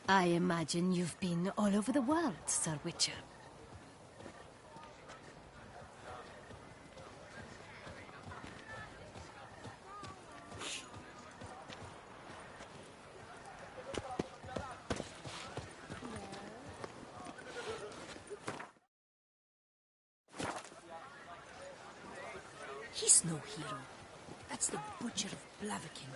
I imagine you've been all over the world, Sir Witcher. He's no hero. That's the Butcher of Blaviken.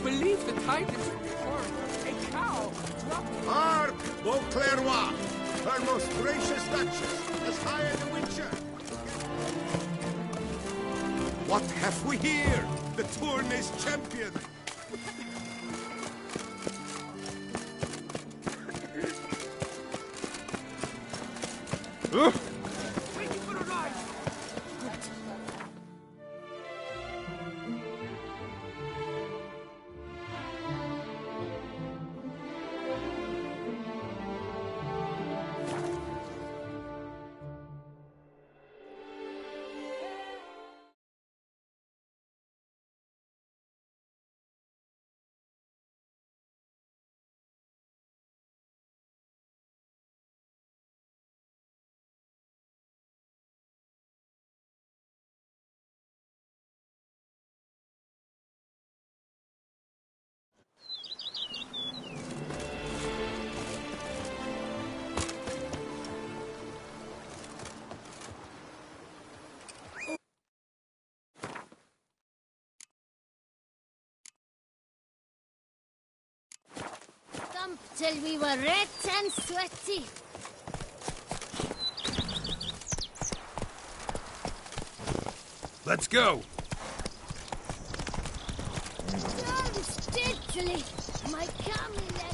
Believe the tidings report. A cow dropped. Hark, Beauclerc, her most gracious Duchess, as high as the Witcher. What have we here? The Tournay's champion. Ugh. till we were red and sweaty. Let's go! Don't steadily, my coming leg.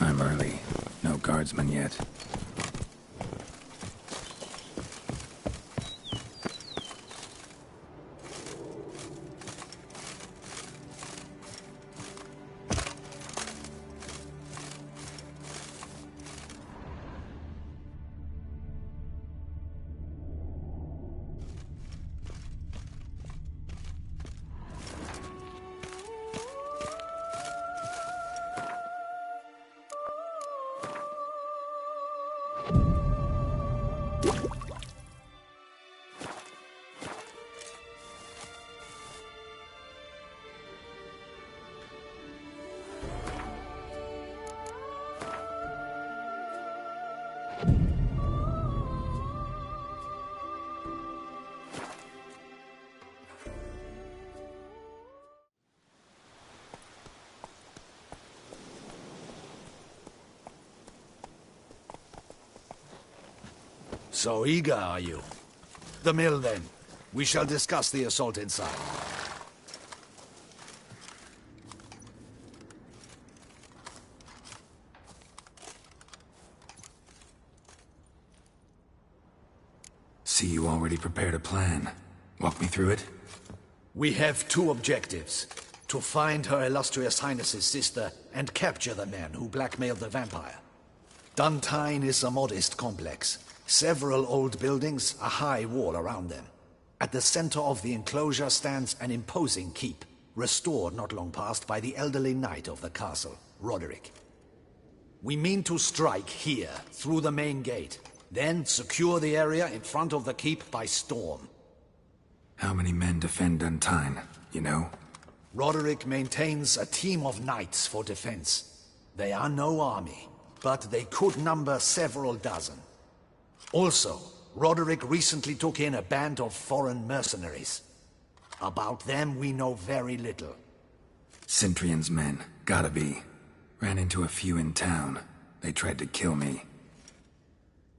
I'm early. No guardsmen yet. So eager, are you? The mill, then. We shall discuss the assault inside. See, you already prepared a plan. Walk me through it. We have two objectives. To find Her Illustrious Highness's sister and capture the man who blackmailed the vampire. Duntine is a modest complex. Several old buildings, a high wall around them. At the center of the enclosure stands an imposing keep, restored not long past by the elderly knight of the castle, Roderick. We mean to strike here, through the main gate. Then secure the area in front of the keep by storm. How many men defend Duntine, you know? Roderick maintains a team of knights for defense. They are no army, but they could number several dozen. Also, Roderick recently took in a band of foreign mercenaries. About them we know very little. Cintrian's men, gotta be. Ran into a few in town. They tried to kill me.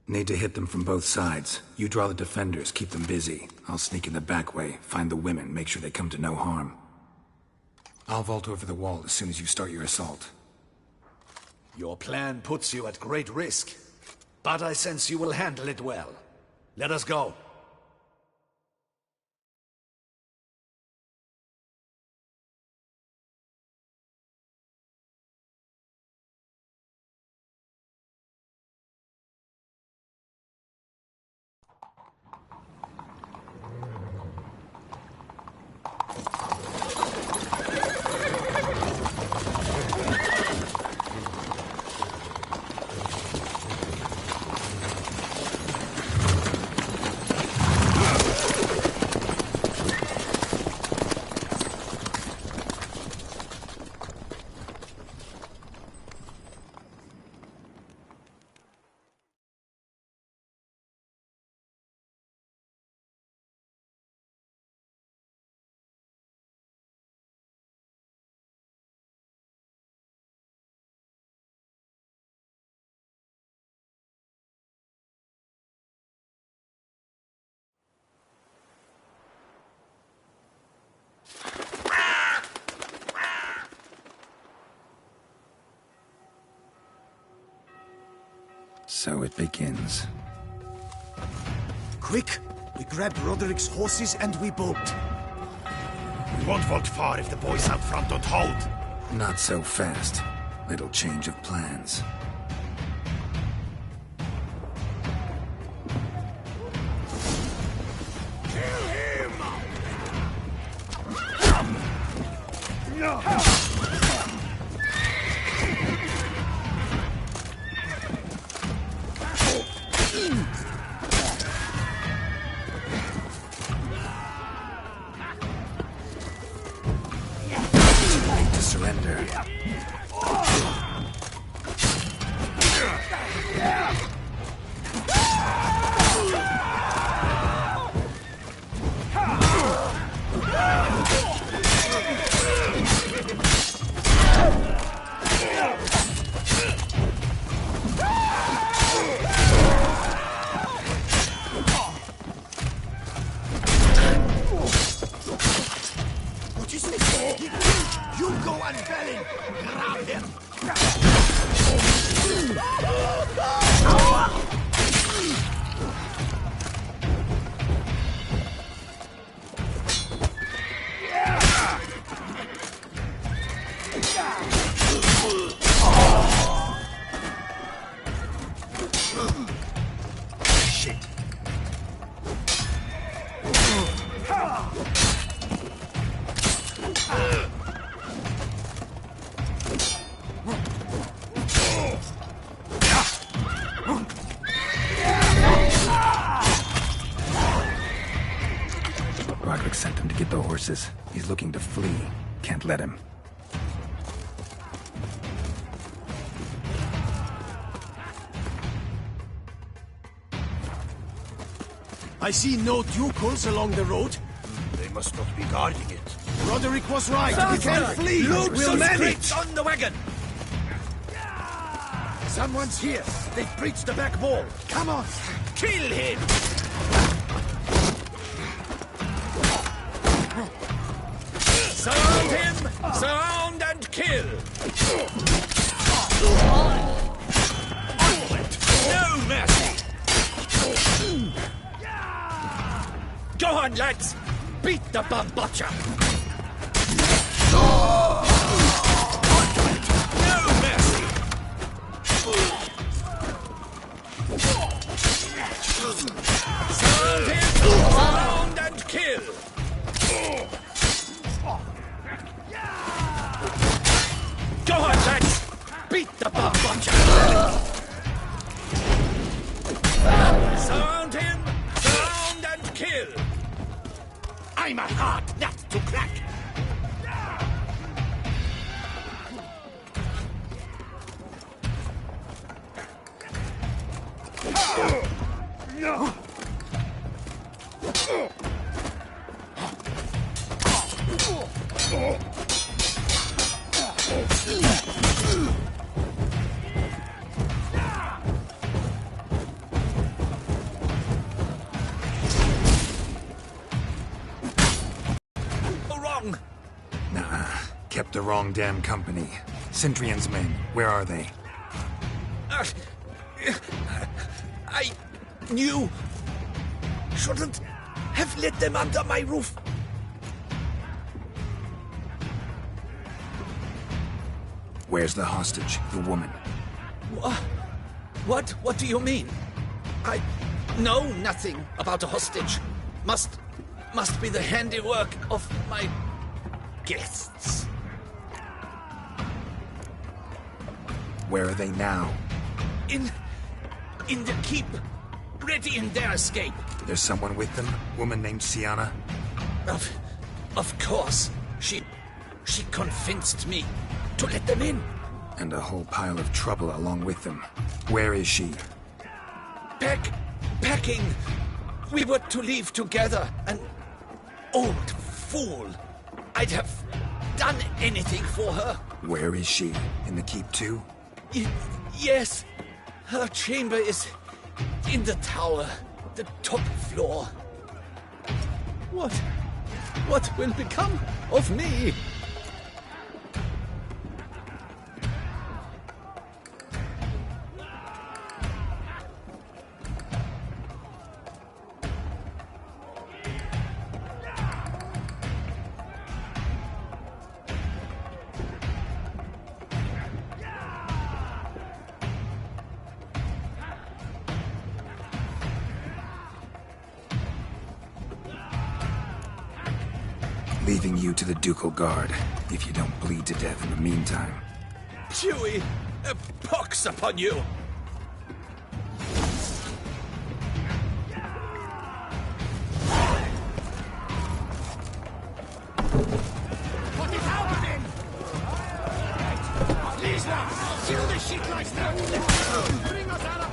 Need to hit them from both sides. You draw the defenders, keep them busy. I'll sneak in the back way, find the women, make sure they come to no harm. I'll vault over the wall as soon as you start your assault. Your plan puts you at great risk, but I sense you will handle it well. Let us go. So it begins. Quick! We grab Roderick's horses and we bolt. We won't vault far if the boys out front don't hold. Not so fast. Little change of plans. Kill him! To surrender. What is this? You go and Belling! Grab him! Shit! Roderick sent him to get the horses. He's looking to flee. Can't let him. I see no Ducals along the road. They must not be guarding it. Roderick was right. We can flee. Load We'll some manage. crates on the wagon! Someone's here. They've breached the back wall. Come on. Kill him! Surround him! Surround and kill! No mercy! Go on, lads! Beat the bum butcher! No mercy! Surround him! Surround and kill! Go on, lads! Beat the bum butcher! kill! I'm a hard nut to crack! Wrong! Nah, kept the wrong damn company. Centrion's men, where are they? I knew. Shouldn't have let them under my roof. Where's the hostage, the woman? What do you mean? I know nothing about a hostage. Must be the handiwork of my guests. Where are they now? In the keep, ready in their escape. There's someone with them? Woman named Sienna? Of course. She convinced me to let them in. And a whole pile of trouble along with them. Where is she? Packing. We were to leave together. An old fool. I'd have done anything for her. Where is she? In the keep too? Yes. Her chamber is in the tower, the top floor. What will become of me? Leaving you to the Ducal Guard, if you don't bleed to death in the meantime. Chewie, a pox upon you! What is happening? Please now, kill the shit like that! Bring us out of...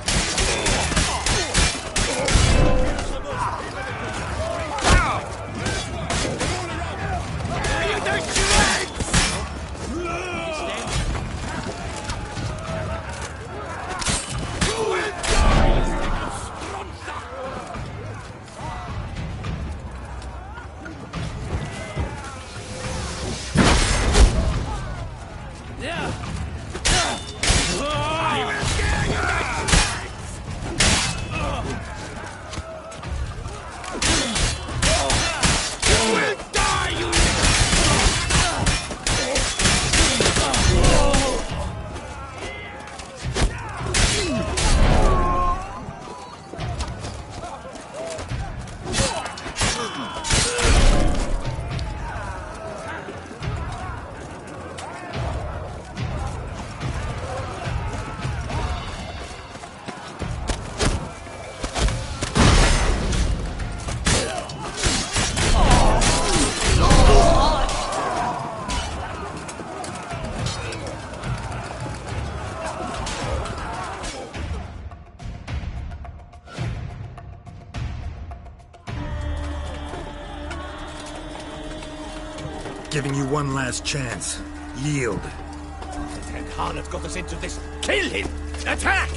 Giving you one last chance. Yield. And Harlot got us into this. Kill him! Attack!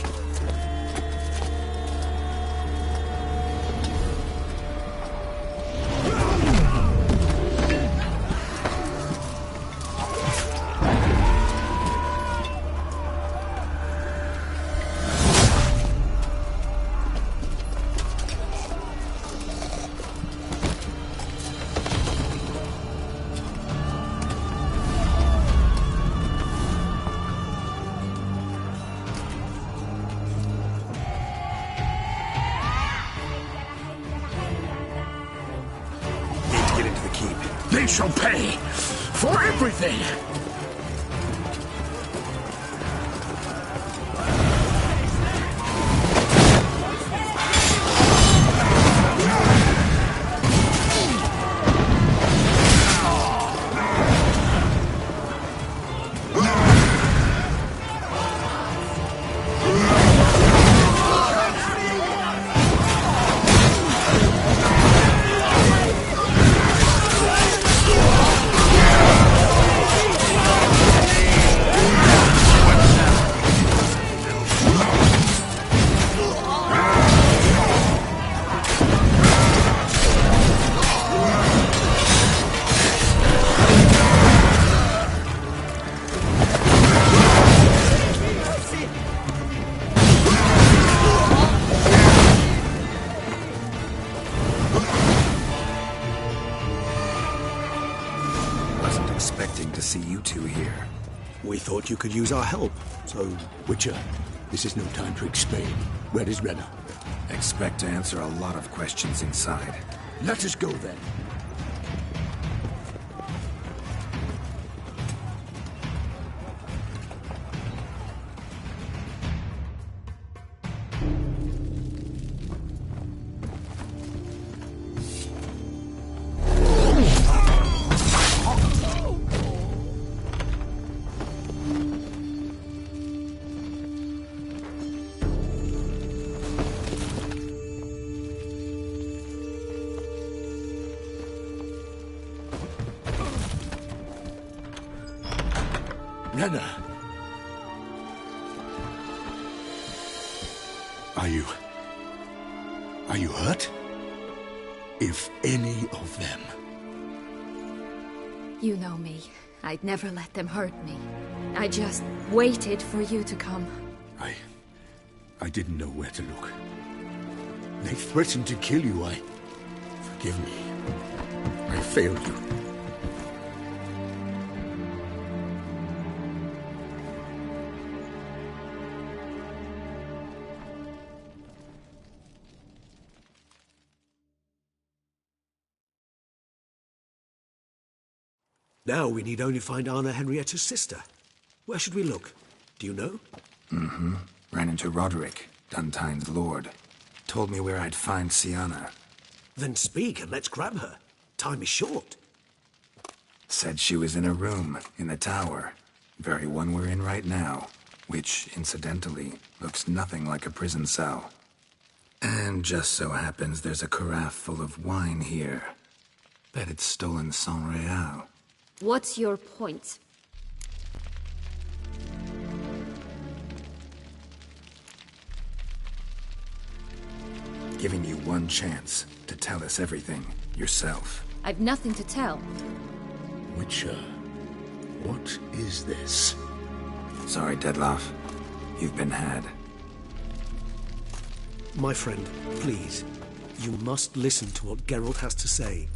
They shall pay for everything! We thought you could use our help, so... Witcher, this is no time to explain. Where is Renna? Expect to answer a lot of questions inside. Let us go then. Renna! Are you hurt? If any of them... You know me. I'd never let them hurt me. I just waited for you to come. I didn't know where to look. They threatened to kill you. Forgive me. I failed you. Now we need only find Anna Henrietta's sister. Where should we look? Do you know? Mm-hmm. Ran into Roderick, Duntine's lord. Told me where I'd find Sienna. Then speak and let's grab her. Time is short. Said she was in a room in the tower. Very one we're in right now. Which, incidentally, looks nothing like a prison cell. And just so happens there's a carafe full of wine here. Bet it's stolen San Real. What's your point? Giving you one chance to tell us everything yourself. I've nothing to tell. Witcher, what is this? Sorry, Dettlaff. You've been had. My friend, please. You must listen to what Geralt has to say.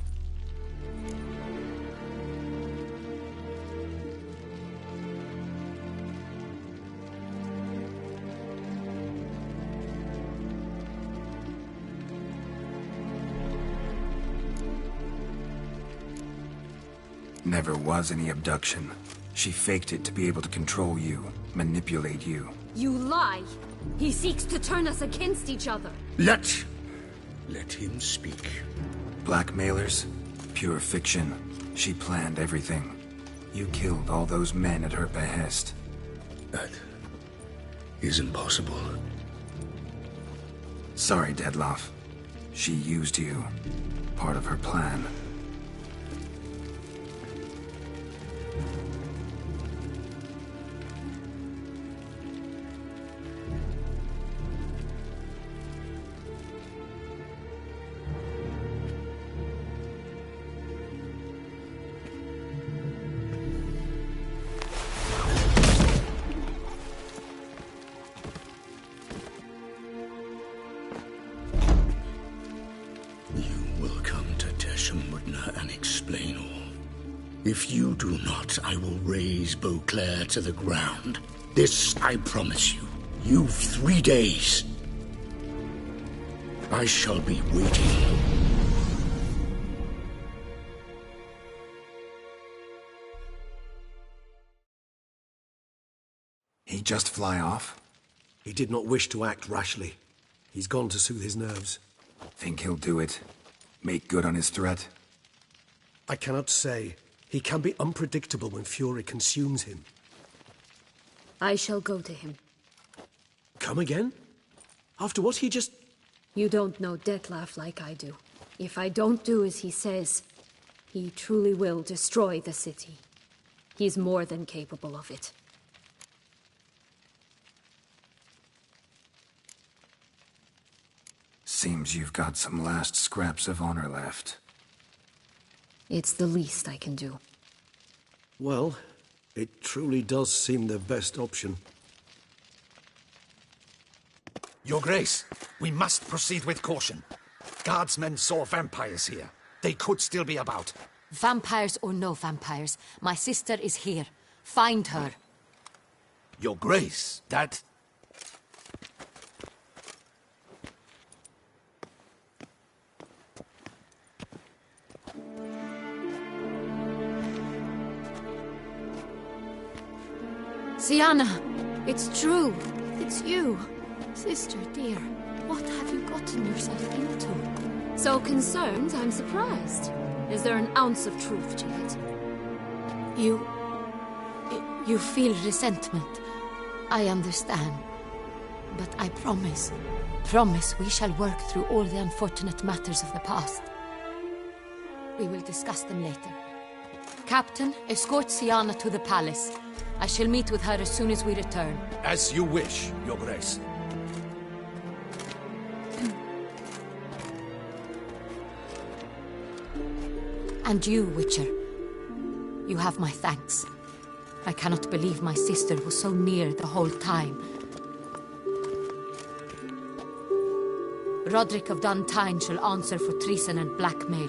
Never was any abduction. She faked it to be able to control you, manipulate you. You lie! He seeks to turn us against each other. Let him speak. Blackmailers? Pure fiction. She planned everything. You killed all those men at her behest. That is impossible. Sorry, Dettlaff. She used you. Part of her plan. If you do not, I will raise Beauclair to the ground. This I promise you. You've 3 days. I shall be waiting. He just fly off? He did not wish to act rashly. He's gone to soothe his nerves. Think he'll do it? Make good on his threat? I cannot say. He can be unpredictable when fury consumes him. I shall go to him. Come again? After what he just... You don't know Dettlaff like I do. If I don't do as he says, he truly will destroy the city. He's more than capable of it. Seems you've got some last scraps of honor left. It's the least I can do. Well, it truly does seem the best option. Your Grace, we must proceed with caution. Guardsmen saw vampires here. They could still be about. Vampires or no vampires, my sister is here. Find her. Your Grace, that... Sienna, it's true. It's you. Sister, dear, what have you gotten yourself into? So concerned, I'm surprised. Is there an ounce of truth to it? You feel resentment. I understand. But I promise we shall work through all the unfortunate matters of the past. We will discuss them later. Captain, escort Sienna to the palace. I shall meet with her as soon as we return. As you wish, Your Grace. And you, Witcher. You have my thanks. I cannot believe my sister was so near the whole time. Roderick of Duntine shall answer for treason and blackmail.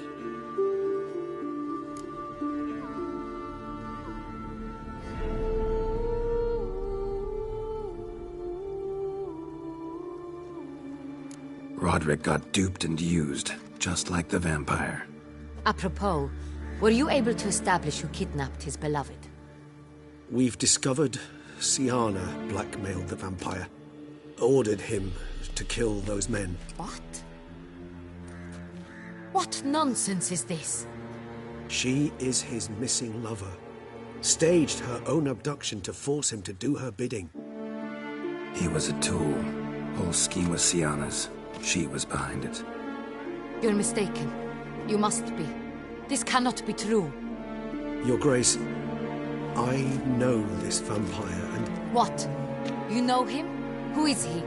Roderick got duped and used, just like the vampire. Apropos, were you able to establish who kidnapped his beloved? We've discovered Sienna blackmailed the vampire. Ordered him to kill those men. What? What nonsense is this? She is his missing lover. Staged her own abduction to force him to do her bidding. He was a tool. Whole scheme was Sienna's. She was behind it. You're mistaken. You must be. This cannot be true. Your Grace, I know this vampire and... What? You know him? Who is he?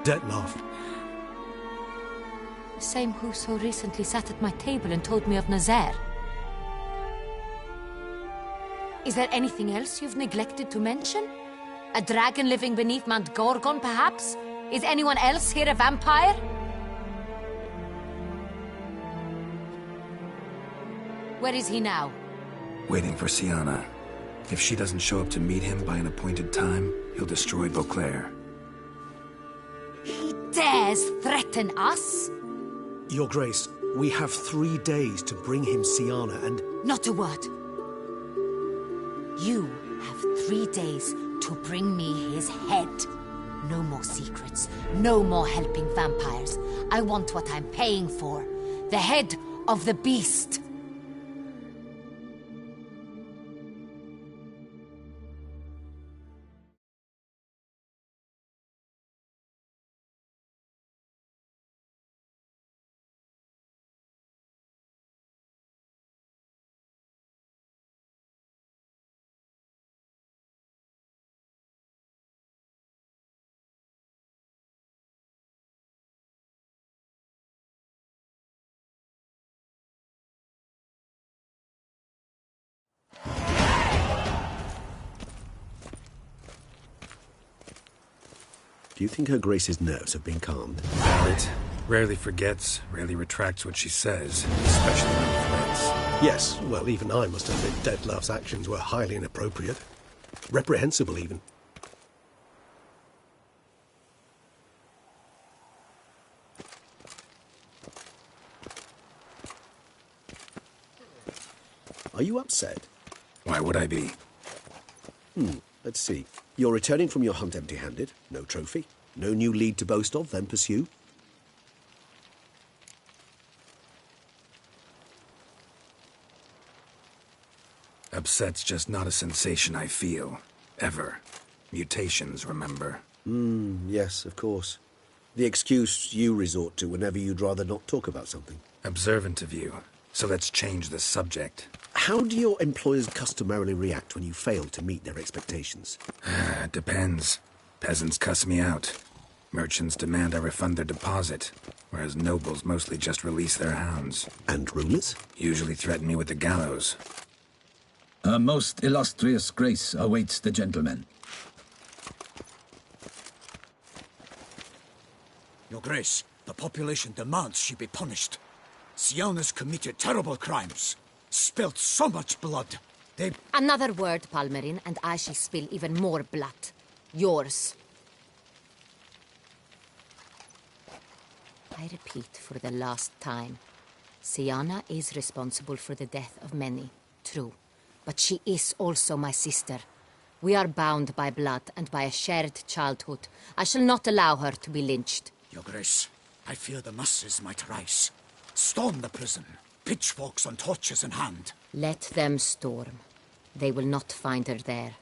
Dettlaff. The same who so recently sat at my table and told me of Nazaire. Is there anything else you've neglected to mention? A dragon living beneath Mount Gorgon, perhaps? Is anyone else here a vampire? Where is he now? Waiting for Sienna. If she doesn't show up to meet him by an appointed time, he'll destroy Beauclair. He dares threaten us? Your Grace, we have 3 days to bring him Sienna and... Not a word. You have 3 days to bring me his head. No more secrets. No more helping vampires. I want what I'm paying for. The head of the beast. Do you think Her Grace's nerves have been calmed? It rarely forgets, rarely retracts what she says, especially when threats. Yes, well, even I must admit Dettlaff's actions were highly inappropriate. Reprehensible, even. Are you upset? Why would I be? Let's see. You're returning from your hunt empty-handed. No trophy. No new lead to boast of, then pursue. Upset's just not a sensation I feel. Ever. Mutations, remember? Yes, of course. The excuse you resort to whenever you'd rather not talk about something. Observant of you. So let's change the subject. How do your employers customarily react when you fail to meet their expectations? Depends. Peasants cuss me out. Merchants demand I refund their deposit, whereas nobles mostly just release their hounds. And rulers? Usually threaten me with the gallows. Her most illustrious grace awaits the gentleman. Your Grace, the population demands she be punished. Sienna's committed terrible crimes. Spilt so much blood. Another word, Palmerin, and I shall spill even more blood. Yours. I repeat for the last time. Siana is responsible for the death of many, true. But she is also my sister. We are bound by blood and by a shared childhood. I shall not allow her to be lynched. Your Grace, I fear the masses might rise. Storm the prison, pitchforks and torches in hand. Let them storm. They will not find her there.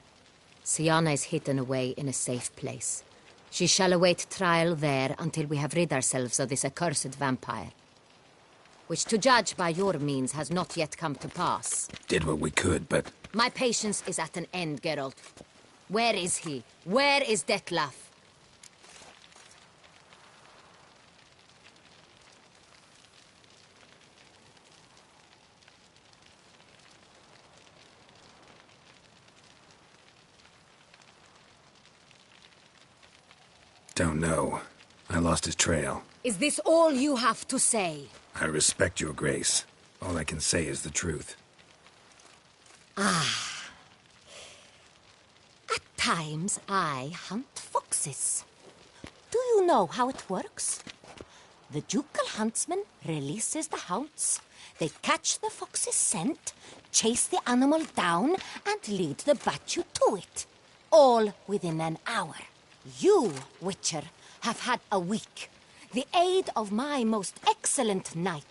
Siana is hidden away in a safe place. She shall await trial there until we have rid ourselves of this accursed vampire. Which, to judge by your means, has not yet come to pass. Did what we could, but... My patience is at an end, Geralt. Where is he? Where is Detlef? Don't know. I lost his trail. Is this all you have to say? I respect your grace. All I can say is the truth. Ah. At times, I hunt foxes. Do you know how it works? The ducal huntsman releases the hounds. They catch the fox's scent, chase the animal down, and lead the battue to it. All within an hour. You, Witcher, have had a week. The aid of my most excellent knight.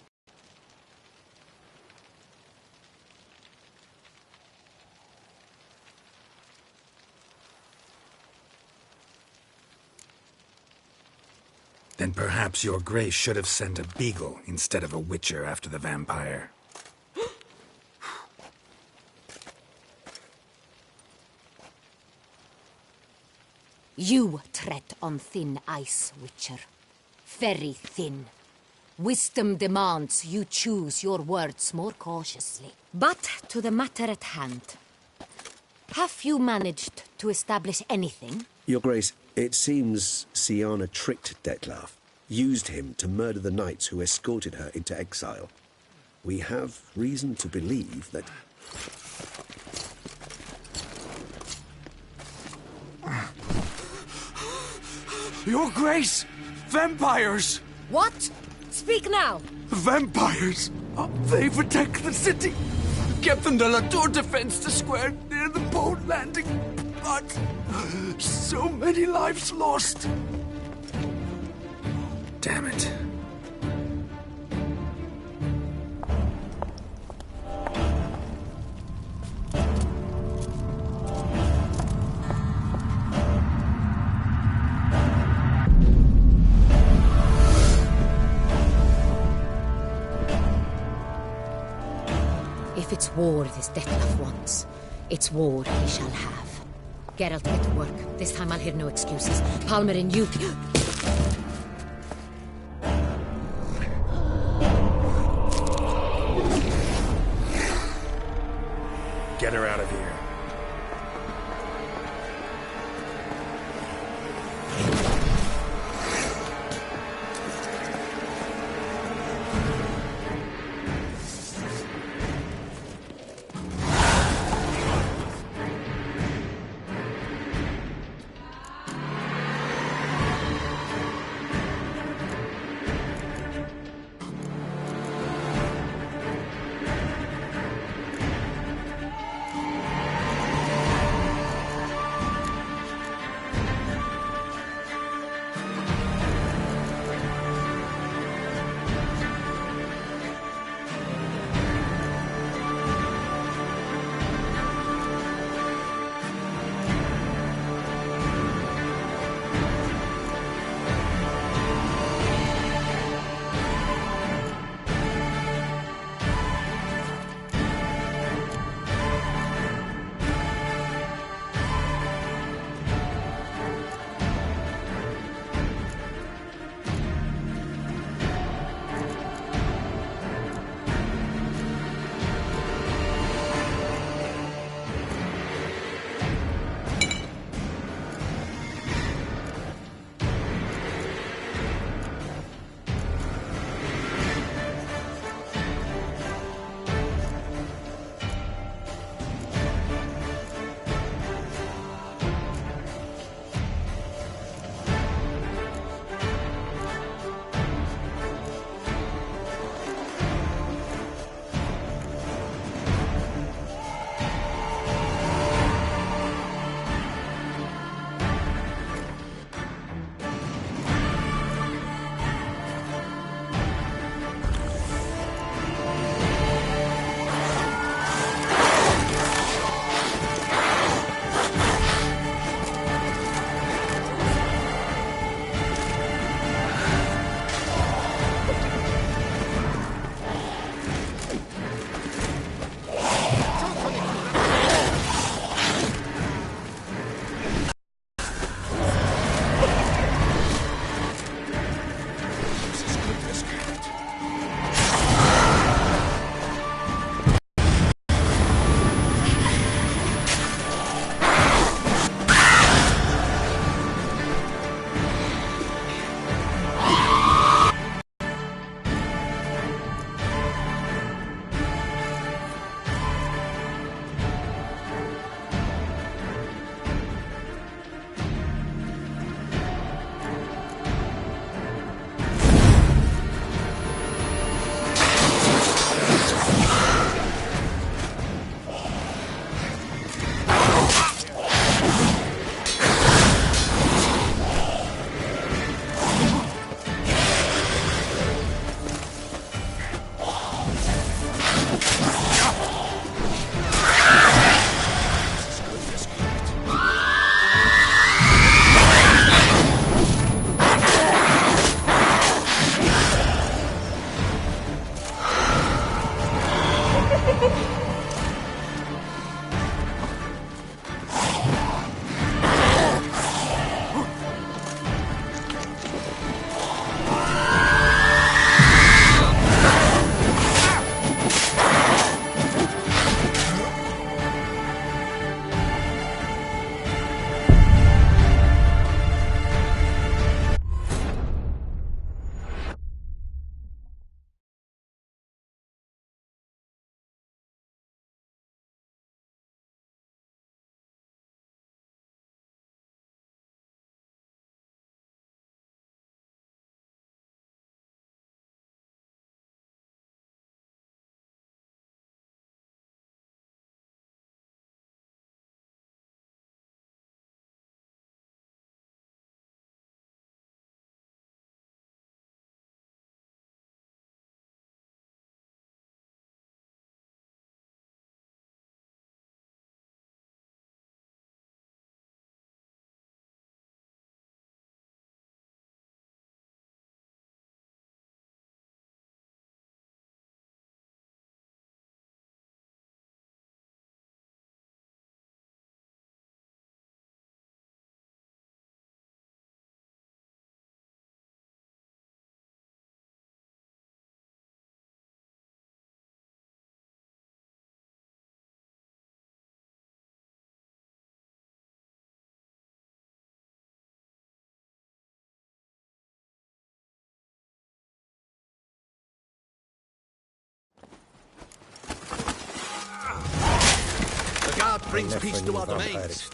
Then perhaps your grace should have sent a beagle instead of a witcher after the vampire. You tread on thin ice, Witcher. Very thin. Wisdom demands you choose your words more cautiously. But to the matter at hand. Have you managed to establish anything? Your Grace, it seems Siana tricked Detlef, used him to murder the knights who escorted her into exile. We have reason to believe that... Your Grace! Vampires! What? Speak now! Vampires! They've attacked the city! Captain de la Tour defends the square near the boat landing, but so many lives lost! Damn it. If it's war this Detlef wants, it's war he shall have. Geralt, get to work. This time I'll hear no excuses. Palmerin, you... Get her out of here. brings peace to our domains.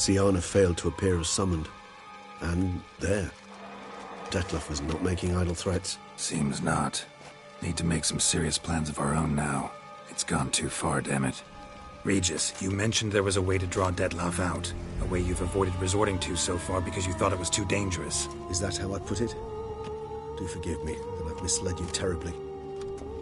Syanna failed to appear as summoned. And there. Detlef was not making idle threats. Seems not. Need to make some serious plans of our own now. It's gone too far, damn it. Regis, you mentioned there was a way to draw Detlef out. A way you've avoided resorting to so far because you thought it was too dangerous. Is that how I put it? Do forgive me that I've misled you terribly.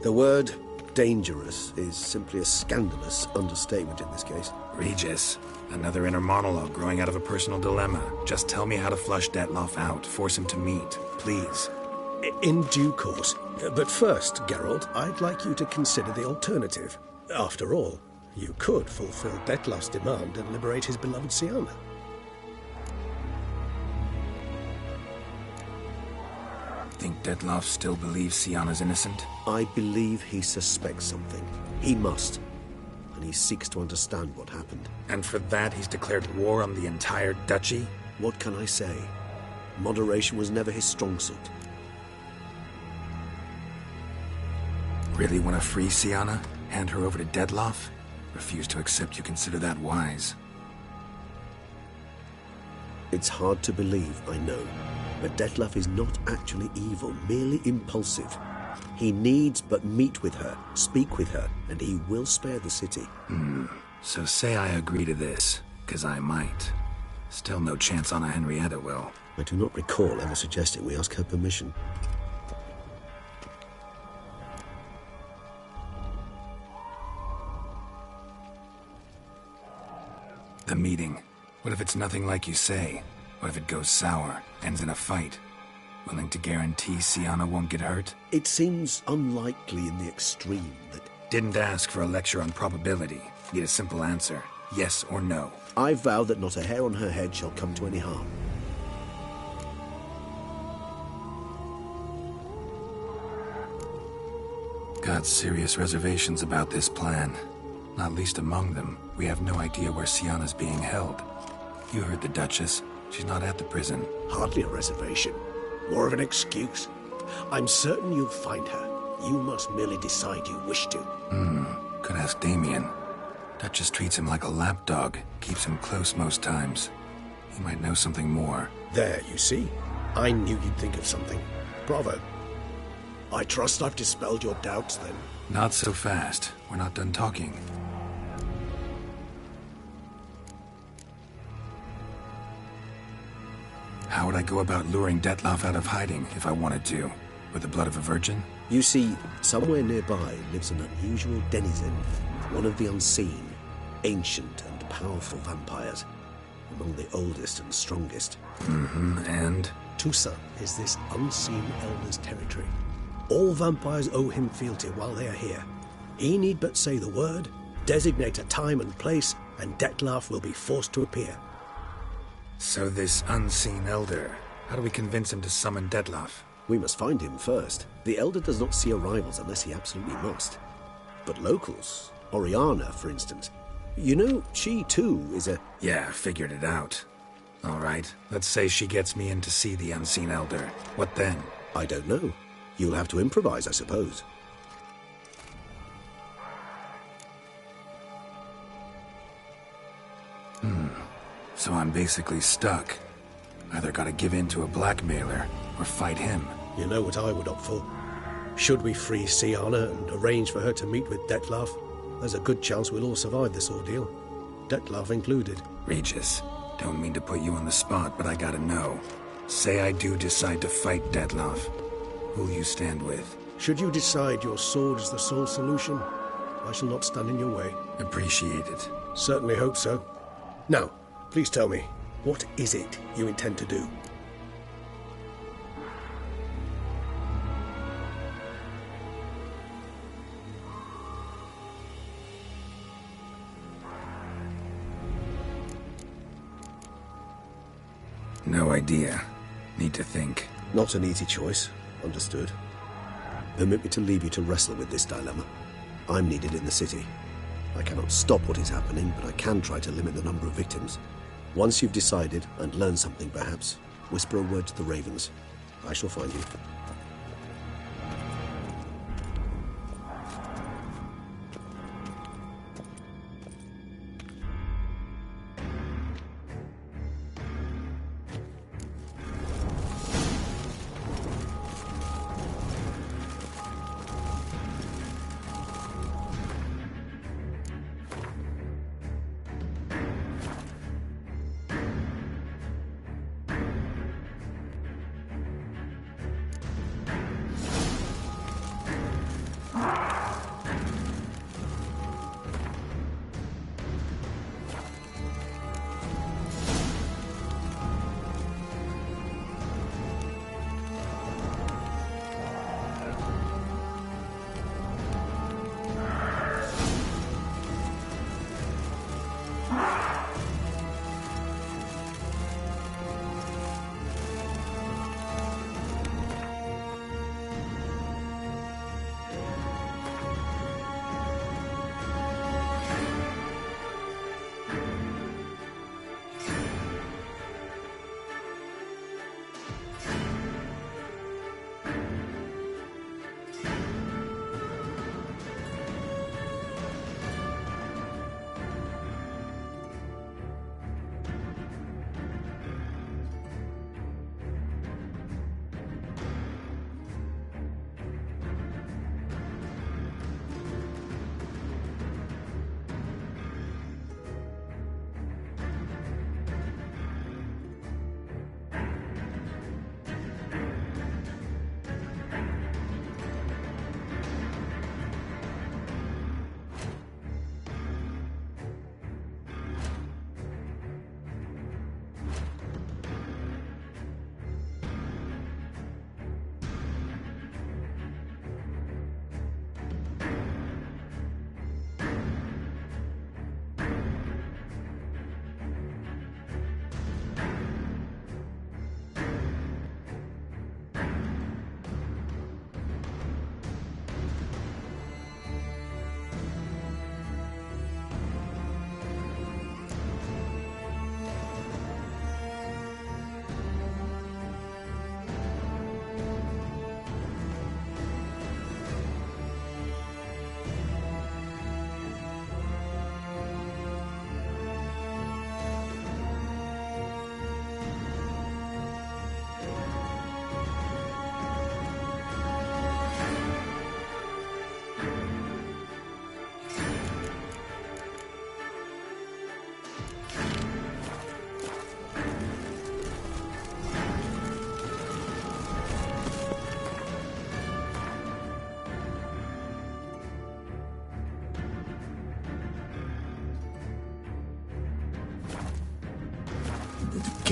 The word dangerous is simply a scandalous understatement in this case. Regis, another inner monologue growing out of a personal dilemma. Just tell me how to flush Detlef out. Force him to meet. Please. In due course. But first, Geralt, I'd like you to consider the alternative. After all, you could fulfill Detlef's demand and liberate his beloved Syanna. Think Detlef still believes Syanna's innocent? I believe he suspects something. He must. And he seeks to understand what happened. And for that, he's declared war on the entire duchy? What can I say? Moderation was never his strong suit. Really want to free Syanna? Hand her over to Detlef? Refuse to accept you consider that wise. It's hard to believe, I know. But Detlef is not actually evil, merely impulsive. He needs but meet with her, speak with her, and he will spare the city. So say I agree to this, 'cause I might. Still no chance Anna Henrietta will. I do not recall ever suggesting we ask her permission. The meeting. What if it's nothing like you say? What if it goes sour, ends in a fight? Willing to guarantee Sienna won't get hurt? It seems unlikely in the extreme that... Didn't ask for a lecture on probability. Need a simple answer. Yes or no. I vow that not a hair on her head shall come to any harm. Got serious reservations about this plan. Not least among them, we have no idea where Sienna's being held. You heard the Duchess. She's not at the prison. Hardly a reservation. More of an excuse. I'm certain you'll find her. You must merely decide you wish to. Could ask Damien. Duchess treats him like a lapdog. Keeps him close most times. He might know something more. There, you see? I knew you'd think of something. Bravo. I trust I've dispelled your doubts, then. Not so fast. We're not done talking. How would I go about luring Detlef out of hiding if I wanted to? With the blood of a virgin? You see, somewhere nearby lives an unusual denizen, one of the unseen, ancient and powerful vampires, among the oldest and strongest. And? Tusa is this unseen elder's territory. All vampires owe him fealty while they are here. He need but say the word, designate a time and place, and Detlef will be forced to appear. So this unseen elder, how do we convince him to summon Detlef? We must find him first. The elder does not see arrivals unless he absolutely must. But locals, Oriana, for instance, you know, she too is a... Yeah, figured it out. All right, let's say she gets me in to see the unseen elder. What then? I don't know. You'll have to improvise, I suppose. So I'm basically stuck. Either gotta give in to a blackmailer, or fight him. You know what I would opt for? Should we free Sienna and arrange for her to meet with Detlef, there's a good chance we'll all survive this ordeal. Detlef included. Regis, don't mean to put you on the spot, but I gotta know. Say I do decide to fight Detlef. Who'll you stand with? Should you decide your sword is the sole solution, I shall not stand in your way. Appreciate it. Certainly hope so. Now, please tell me, what is it you intend to do? No idea. Need to think. Not an easy choice. Understood. Permit me to leave you to wrestle with this dilemma. I'm needed in the city. I cannot stop what is happening, but I can try to limit the number of victims. Once you've decided, and learned something perhaps, whisper a word to the ravens. I shall find you.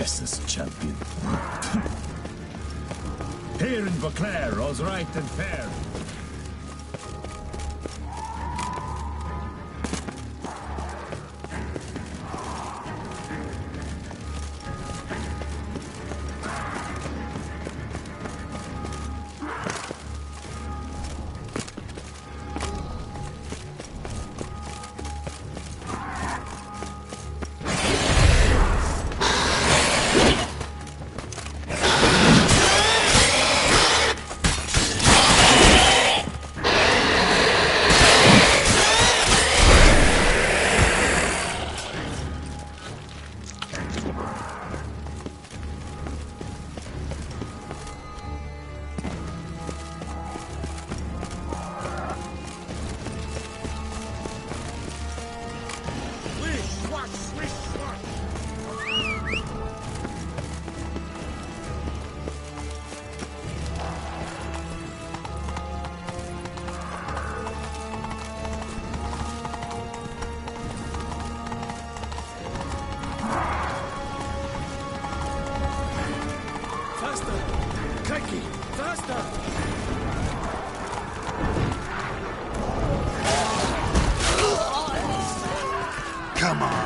Nessus champion. Here in Beauclair, all's right and fair. Come on.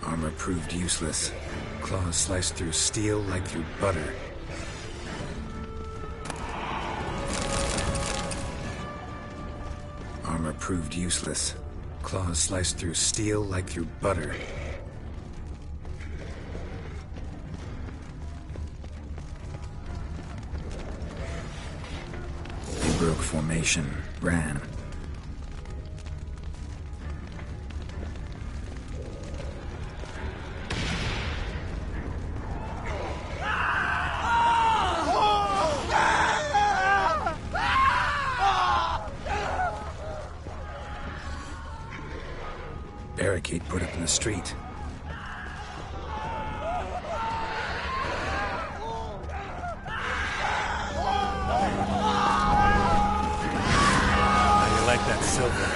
Armor proved useless. Claws sliced through steel like through butter. Armor proved useless. Claws sliced through steel like through butter. They broke formation, ran. Barricade put up in the street. How you like that silver?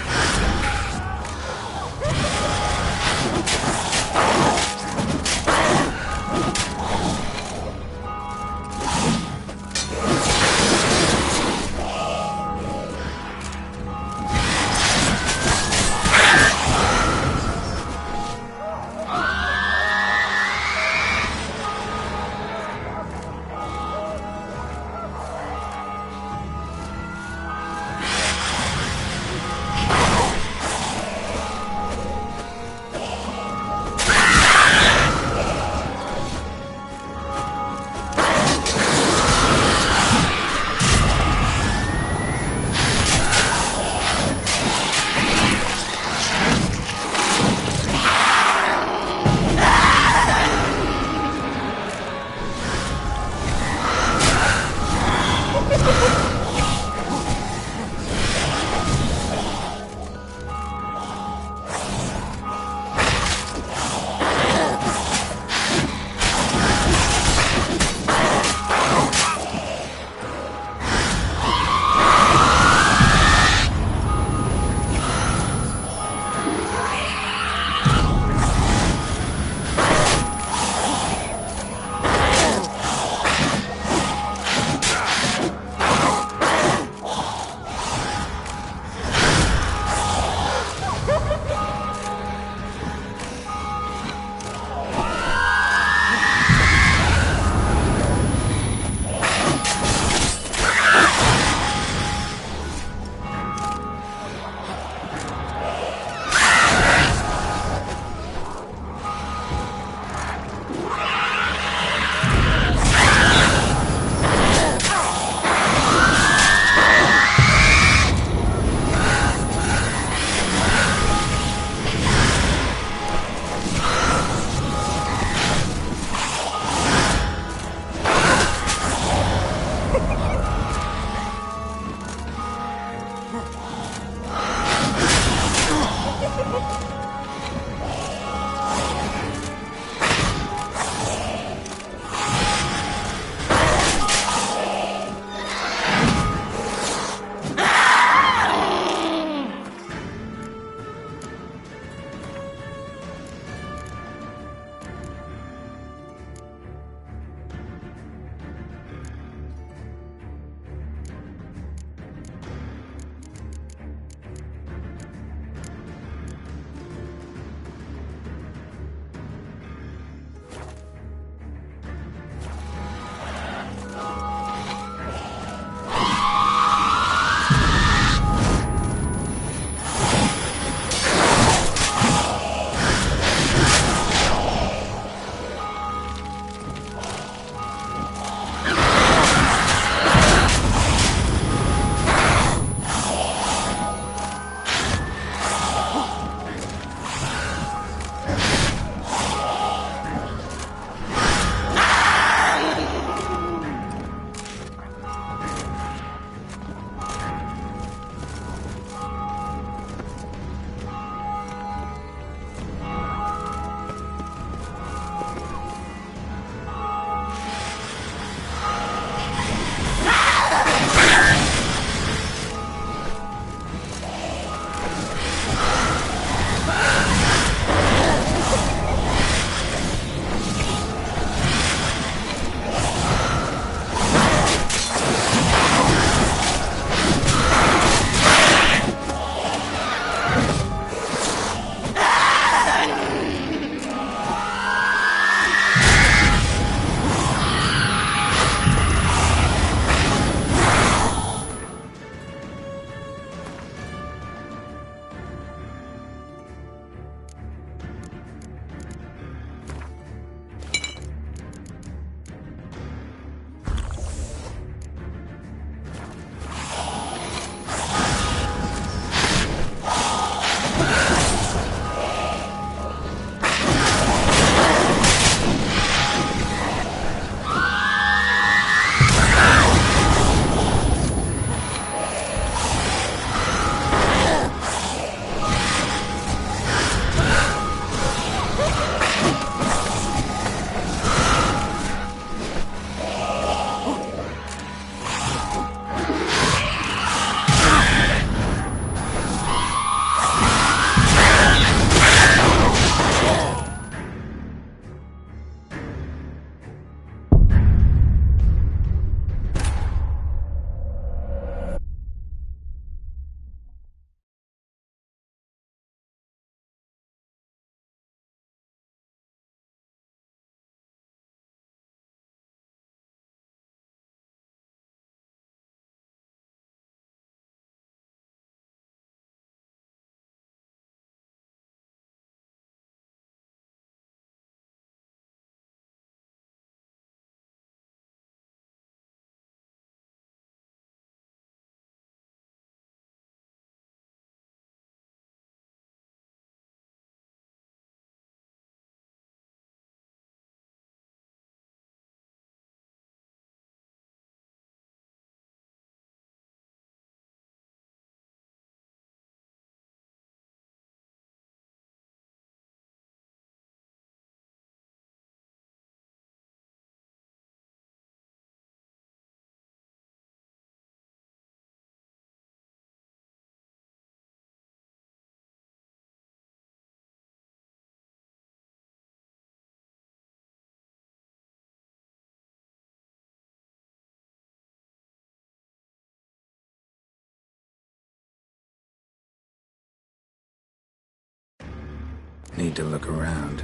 Need to look around.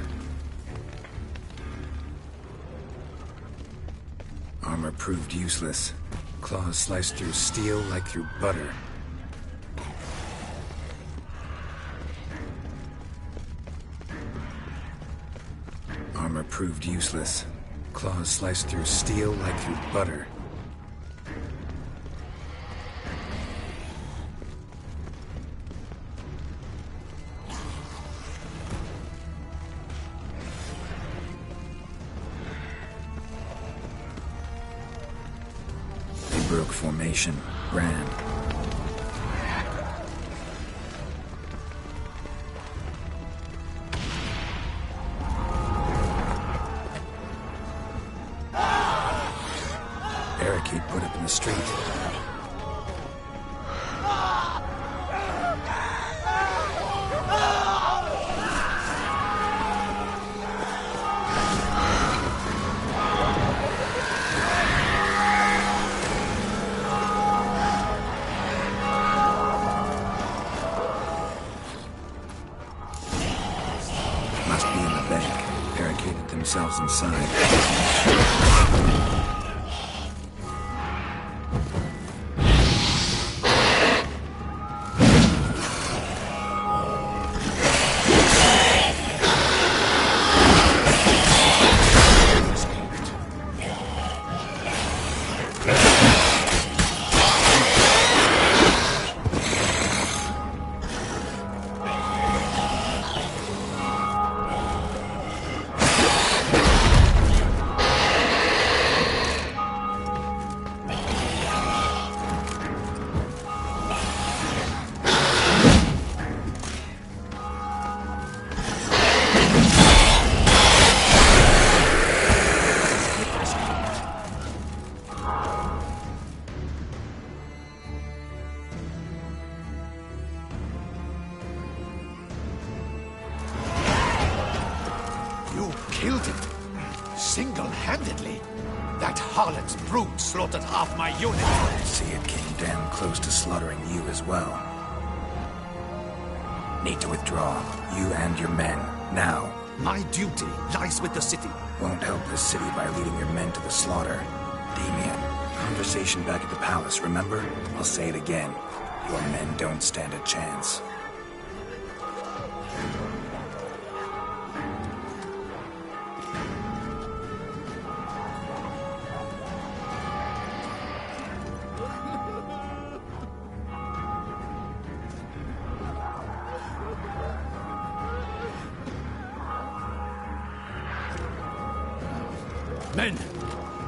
Armor proved useless. Claws sliced through steel like through butter. Armor proved useless. Claws sliced through steel like through butter. They broke formation, ran. Barricade put up in the street. Must be in the bank. Barricaded themselves inside. You killed him. Single-handedly. That harlot's brood slaughtered half my unit. See, it came damn close to slaughtering you as well. Need to withdraw. You and your men. Now. My duty lies with the city. Won't help this city by leading your men to the slaughter. Damien, conversation back at the palace, remember? I'll say it again. Your men don't stand a chance. Men,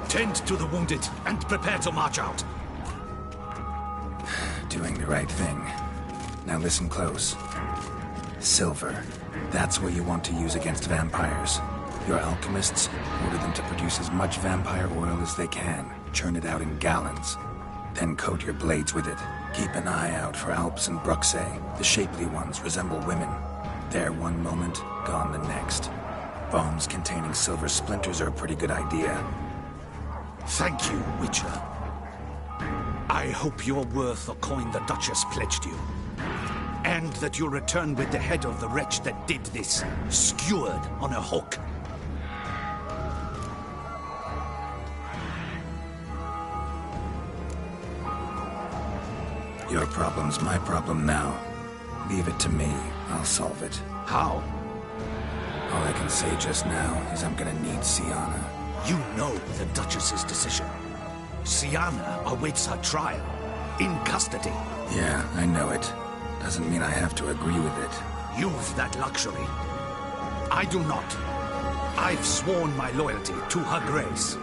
tend to the wounded and prepare to march out. Doing the right thing. Now listen close. Silver. That's what you want to use against vampires. Your alchemists order them to produce as much vampire oil as they can. Churn it out in gallons. Then coat your blades with it. Keep an eye out for Alps and Bruxae. The shapely ones resemble women. There one moment, gone the next. Bombs containing silver splinters are a pretty good idea. Thank you, Witcher. I hope you're worth the coin the Duchess pledged you. And that you'll return with the head of the wretch that did this, skewered on a hook. Your problem's my problem now. Leave it to me. I'll solve it. How? All I can say just now is I'm gonna need Sienna. You know the Duchess's decision. Sienna awaits her trial. In custody. Yeah, I know it. Doesn't mean I have to agree with it. You've that luxury. I do not. I've sworn my loyalty to her grace.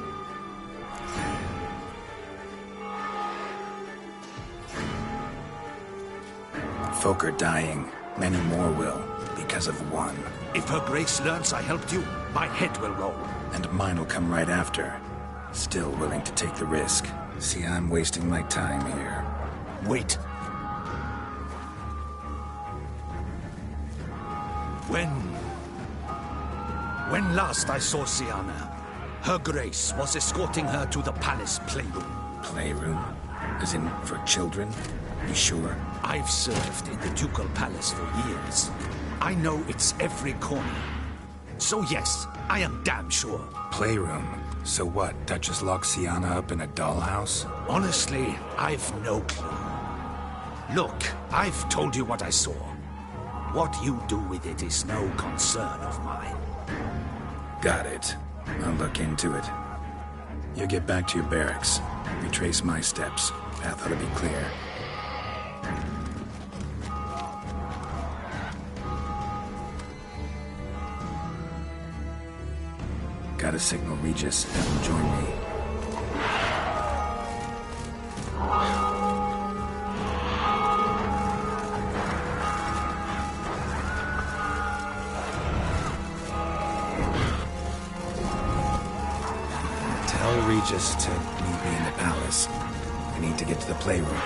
Folk are dying. Many more will, because of one. If her grace learns I helped you, my head will roll. And mine will come right after. Still willing to take the risk. See, I'm wasting my time here. Wait. When last I saw Sienna, her grace was escorting her to the palace playroom. Playroom? As in, for children? You sure? I've served in the ducal palace for years. I know it's every corner. So yes, I am damn sure. Playroom? So what, Duchess locks Sienna up in a dollhouse? Honestly, I've no clue. Look, I've told you what I saw. What you do with it is no concern of mine. Got it. I'll look into it. You get back to your barracks. Retrace my steps. Path ought to be clear. Gotta signal Regis. Have him join me. Tell Regis to meet me in the palace. I need to get to the playroom.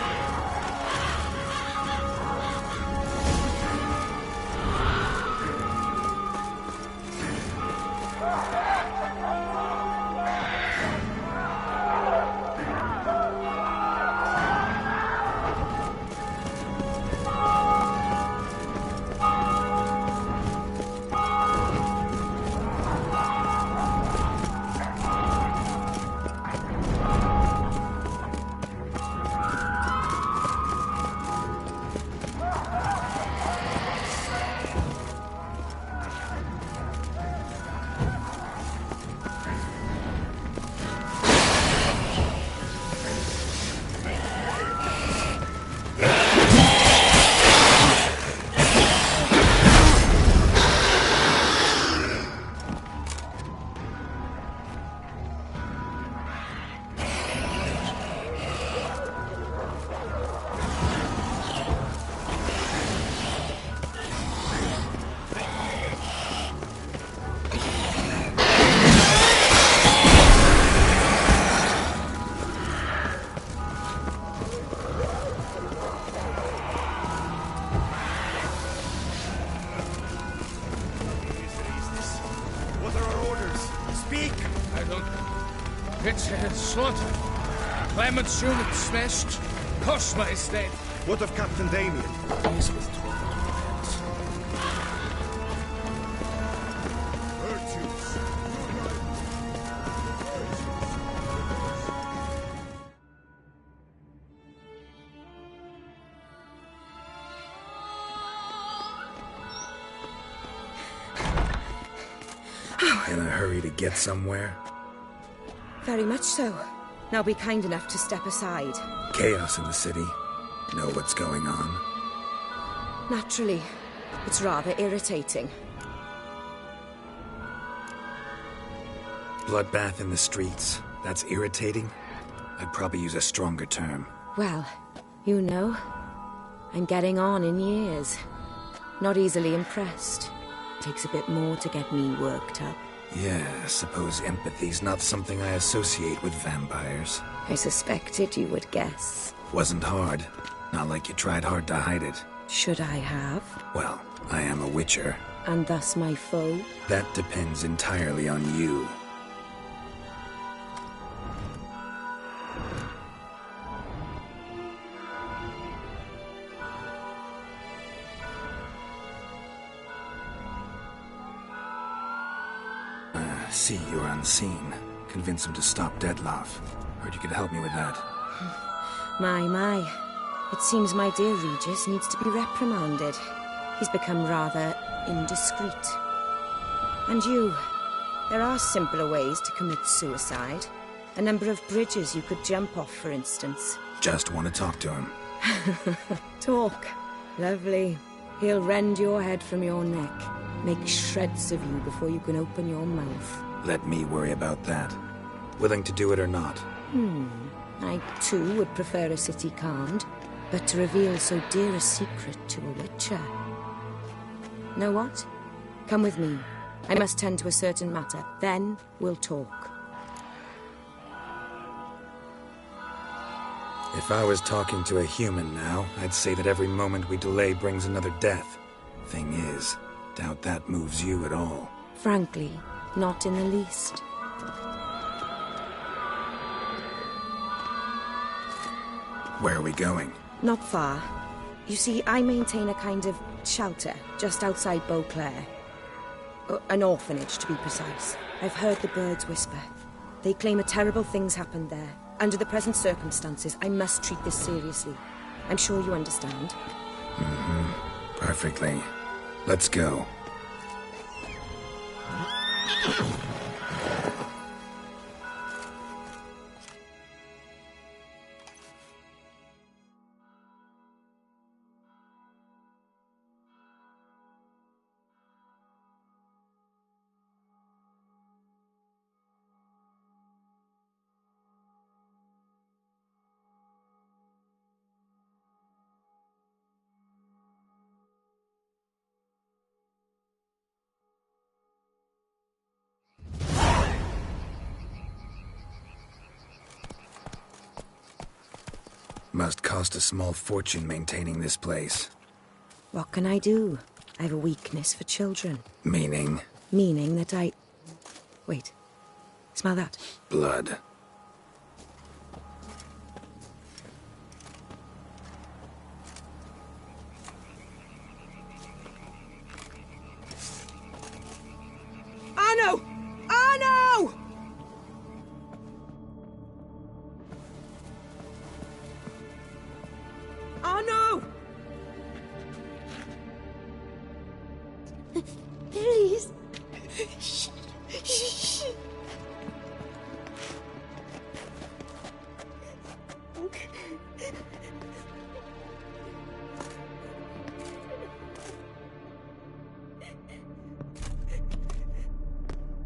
Slaughtered. Clement's unit smashed. Cost my estate. What of Captain Damien? He's with 12 In a hurry to get somewhere? Very much so. Now be kind enough to step aside. Chaos in the city. Know what's going on? Naturally. It's rather irritating. Bloodbath in the streets. That's irritating? I'd probably use a stronger term. Well, you know, I'm getting on in years. Not easily impressed. Takes a bit more to get me worked up. Yeah, I suppose empathy's not something I associate with vampires. I suspected you would guess. Wasn't hard. Not like you tried hard to hide it. Should I have? Well, I am a witcher. And thus my foe? That depends entirely on you. See you're unseen. Convince him to stop Dettlaff. Heard you could help me with that. My. It seems my dear Regis needs to be reprimanded. He's become rather indiscreet. And you. There are simpler ways to commit suicide. A number of bridges you could jump off, for instance. Just want to talk to him. Talk. Lovely. He'll rend your head from your neck. Make shreds of you before you can open your mouth. Let me worry about that. Willing to do it or not? I, too, would prefer a city calmed, but to reveal so dear a secret to a witcher. Know what? Come with me. I must tend to a certain matter. Then we'll talk. If I was talking to a human now, I'd say that every moment we delay brings another death. Thing is, doubt that moves you at all. Frankly, not in the least. Where are we going? Not far. You see, I maintain a kind of shelter just outside Beauclair. An orphanage, to be precise. I've heard the birds whisper. They claim a terrible thing's happened there. Under the present circumstances, I must treat this seriously. I'm sure you understand. Mm-hmm. Perfectly. Let's go. Must cost a small fortune maintaining this place. What can I do? I have a weakness for children. Meaning? Meaning that I... Wait. Smell that? Blood. Arno! Arno! Arno! Please. Shh. Shh.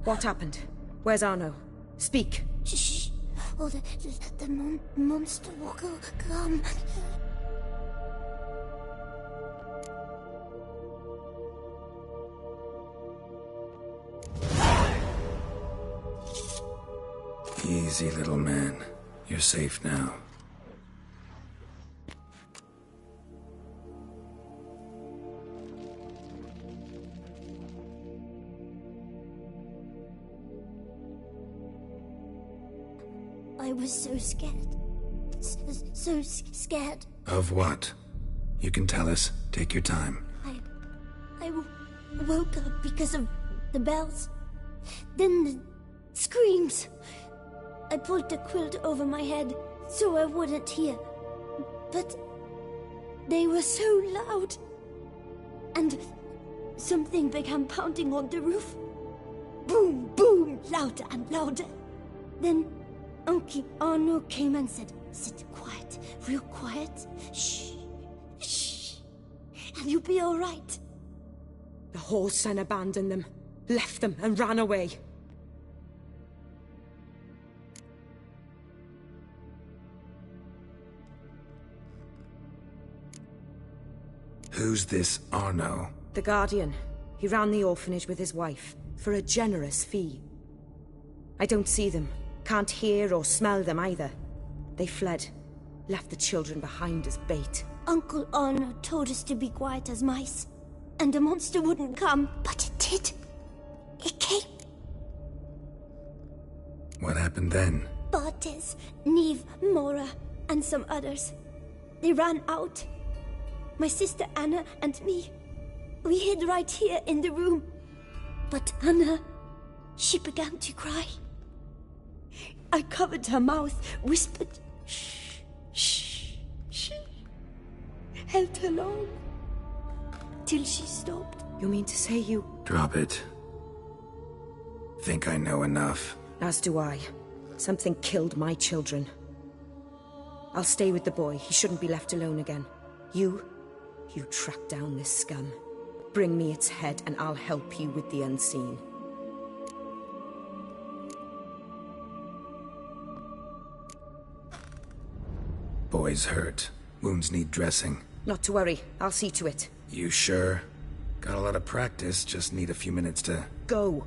What happened? Where's Arno? Speak. Shh. Oh, the monster will come. Easy, little man. You're safe now. I was so scared. So scared. Of what? You can tell us. Take your time. I woke up because of the bells. Then the screams. I pulled the quilt over my head so I wouldn't hear. But they were so loud. And something began pounding on the roof. Boom, boom, louder and louder. Then Uncle Arno came and said, "Sit quiet, real quiet. Shh, shh, and you'll be all right." The whoreson abandoned them, left them and ran away. Who's this Arno? The Guardian. He ran the orphanage with his wife, for a generous fee. I don't see them, can't hear or smell them either. They fled, left the children behind as bait. Uncle Arno told us to be quiet as mice, and the monster wouldn't come, but it did. It came. What happened then? Bartes, Neve, Mora, and some others. They ran out. My sister Anna and me. We hid right here in the room. But Anna, she began to cry. I covered her mouth, whispered, "Shh, shh, shh." Held her long, till she stopped. You mean to say you... Drop it. Think I know enough. As do I. Something killed my children. I'll stay with the boy. He shouldn't be left alone again. You track down this scum. Bring me its head and I'll help you with the unseen. Boy's hurt. Wounds need dressing. Not to worry. I'll see to it. You sure? Got a lot of practice, just need a few minutes to... Go!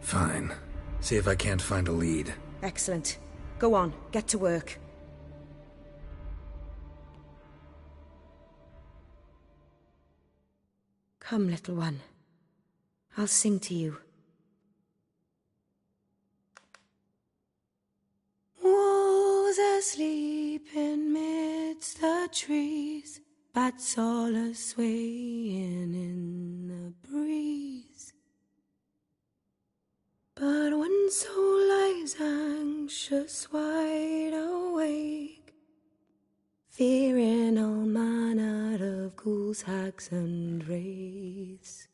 Fine. See if I can't find a lead. Excellent. Go on, get to work. Come, little one. I'll sing to you. Kings asleep in midst the trees, bats all a-swaying in the breeze. But one soul lies anxious, wide awake, fearing all manner of ghouls, hags, and wraiths.